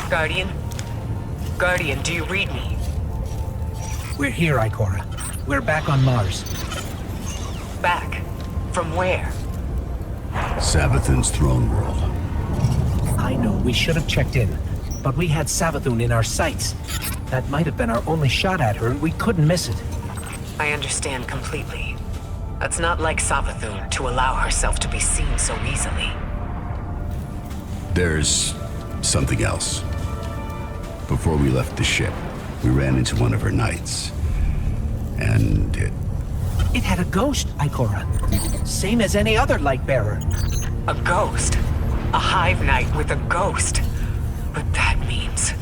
Guardian? Guardian, do you read me? We're here, Ikora. We're back on Mars. Back? From where? Savathun's throne world. I know we should have checked in, but we had Savathun in our sights. That might have been our only shot at her, and we couldn't miss it. I understand completely. It's not like Savathun to allow herself to be seen so easily. There's something else. Before we left the ship, we ran into one of her knights. And It had a ghost, Ikora. Same as any other light bearer. A ghost? A hive knight with a ghost? But that means...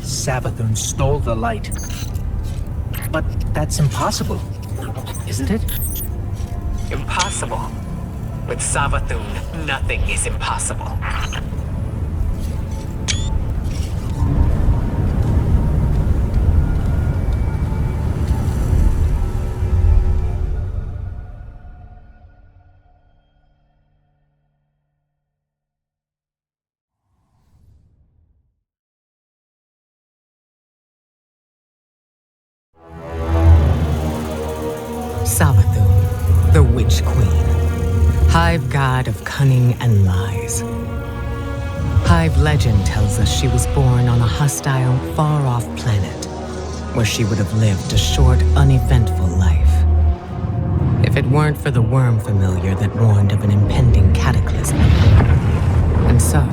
Savathun stole the light. But that's impossible, isn't it? Impossible. With Savathun, nothing is impossible. Savathun, the Witch Queen, Hive God of cunning and lies. Hive legend tells us she was born on a hostile, far-off planet, where she would have lived a short, uneventful life. If it weren't for the worm familiar that warned of an impending cataclysm. And so,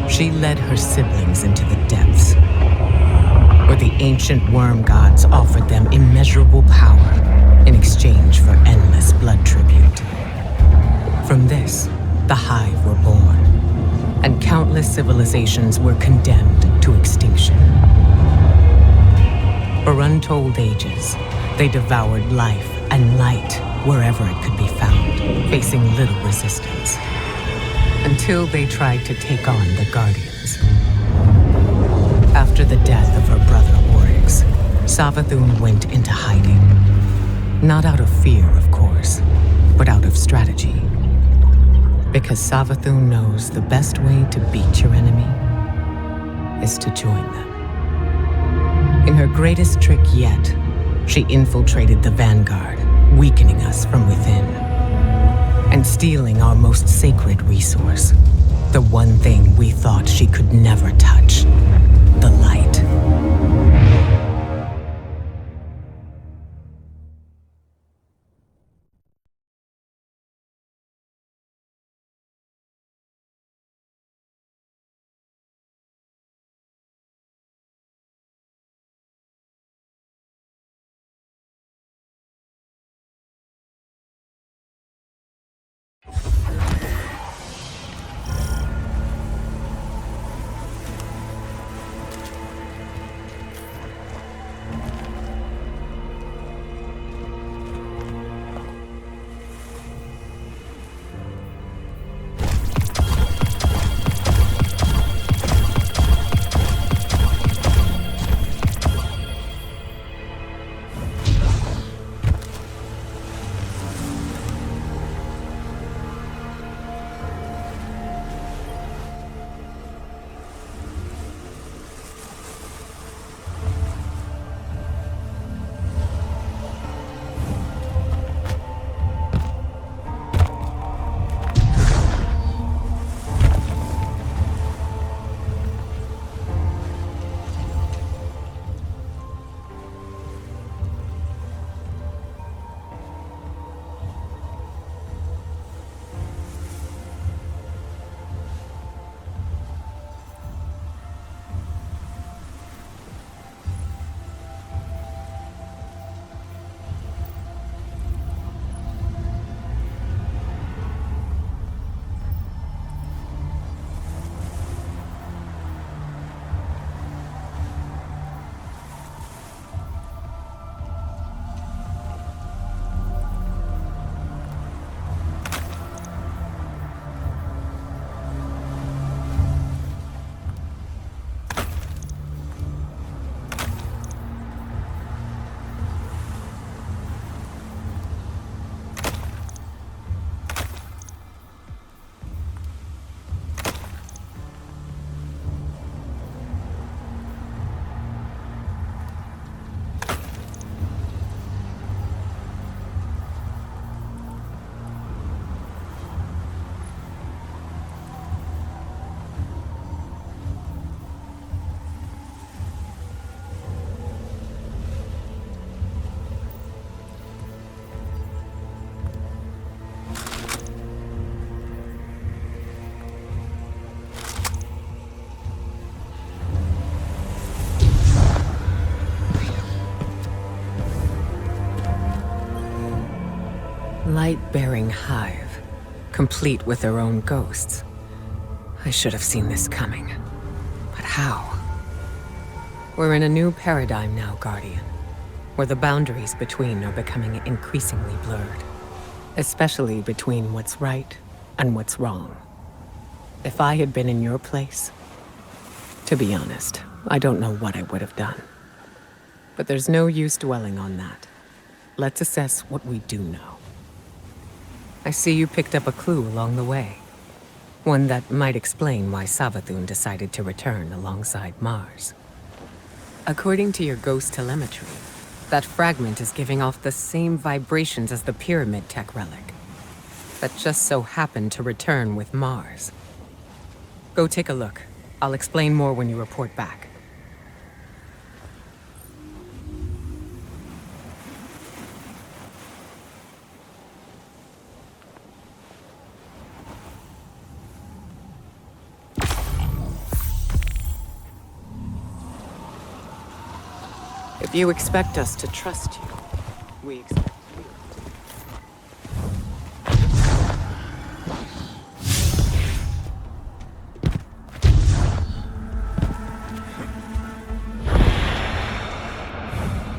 she led her siblings into the depths, where the ancient worm gods offered them immeasurable power in exchange for endless blood tribute. From this, the Hive were born, and countless civilizations were condemned to extinction. For untold ages, they devoured life and light wherever it could be found, facing little resistance, until they tried to take on the Guardians. After the death of her brother Oryx, Savathun went into hiding. Not out of fear, of course, but out of strategy. Because Savathun knows the best way to beat your enemy is to join them. In her greatest trick yet, she infiltrated the Vanguard, weakening us from within, and stealing our most sacred resource, the one thing we thought she could never touch, the light. load-bearing hive, complete with their own ghosts. I should have seen this coming. But how? We're in a new paradigm now, Guardian, where the boundaries between are becoming increasingly blurred, especially between what's right and what's wrong. If I had been in your place, to be honest, I don't know what I would have done. But there's no use dwelling on that. Let's assess what we do know. I see you picked up a clue along the way. One that might explain why Savathun decided to return alongside Mars. According to your ghost telemetry, that fragment is giving off the same vibrations as the pyramid tech relic. That just so happened to return with Mars. Go take a look. I'll explain more when you report back. If you expect us to trust you, we expect you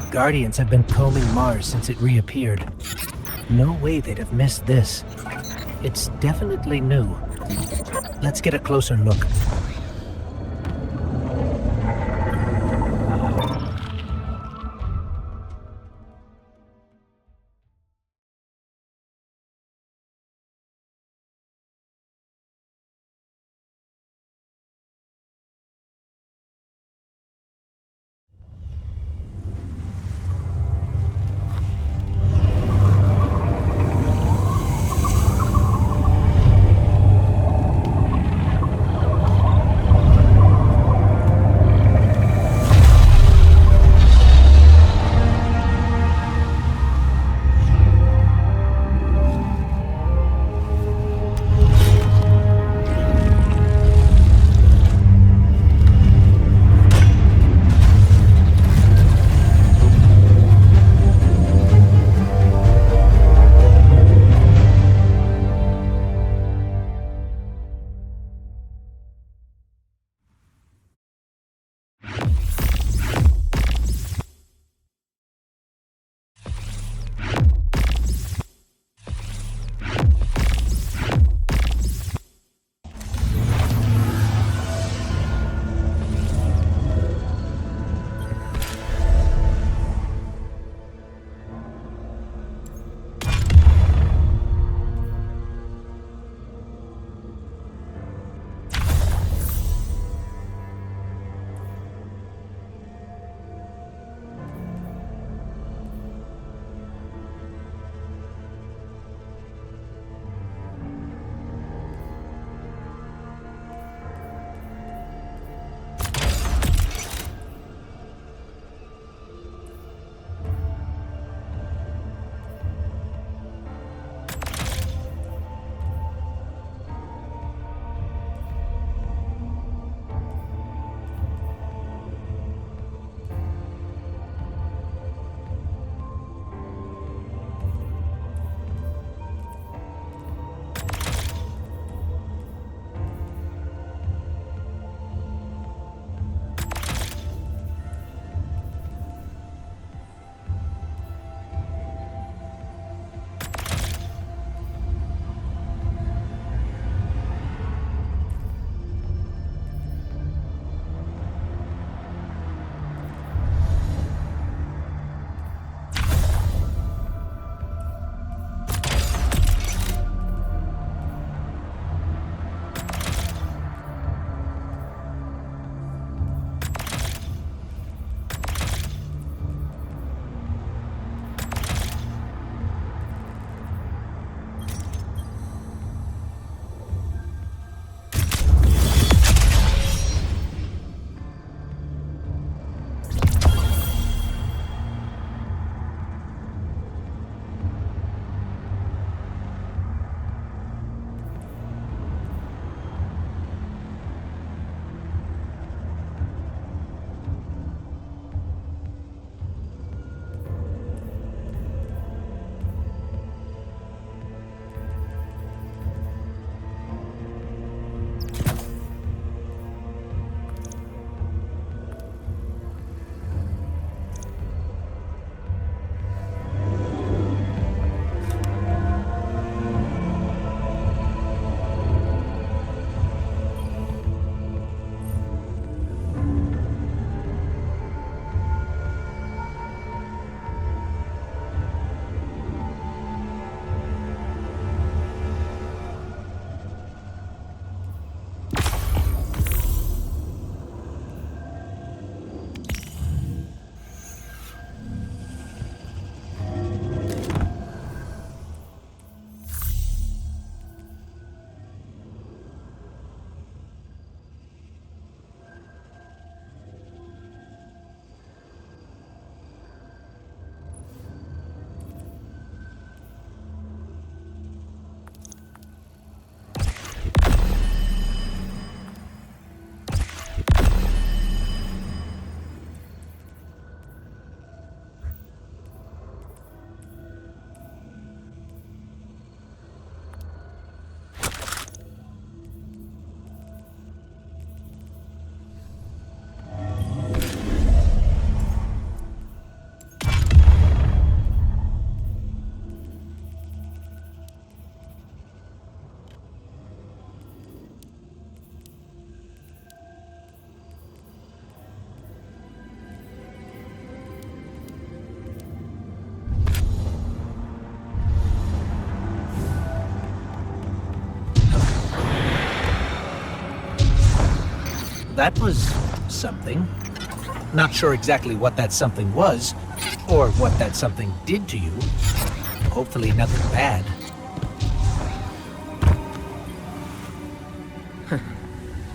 to. Guardians have been combing Mars since it reappeared. No way they'd have missed this. It's definitely new. Let's get a closer look. that was something. Not sure exactly what that something was, or what that something did to you. Hopefully nothing bad.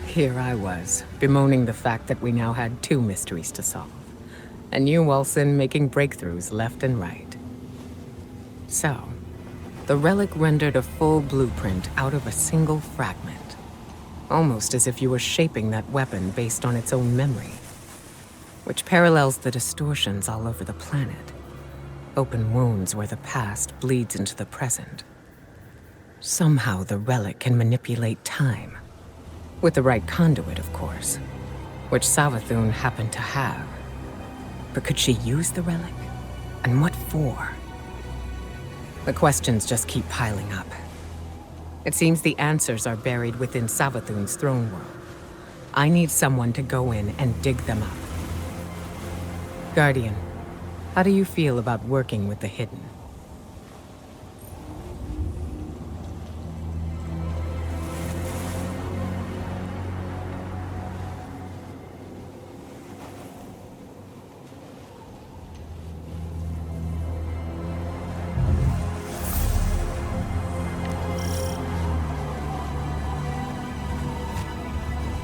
Here I was, bemoaning the fact that we now had 2 mysteries to solve. And you, Wilson, making breakthroughs left and right. So, the relic rendered a full blueprint out of a single fragment. Almost as if you were shaping that weapon based on its own memory. Which parallels the distortions all over the planet. Open wounds where the past bleeds into the present. Somehow the relic can manipulate time. With the right conduit, of course. Which Savathun happened to have. But could she use the relic? And what for? The questions just keep piling up. It seems the answers are buried within Savathun's throne world. I need someone to go in and dig them up. Guardian, how do you feel about working with the hidden?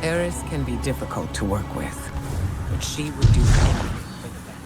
Eris can be difficult to work with, but she would do anything for the best.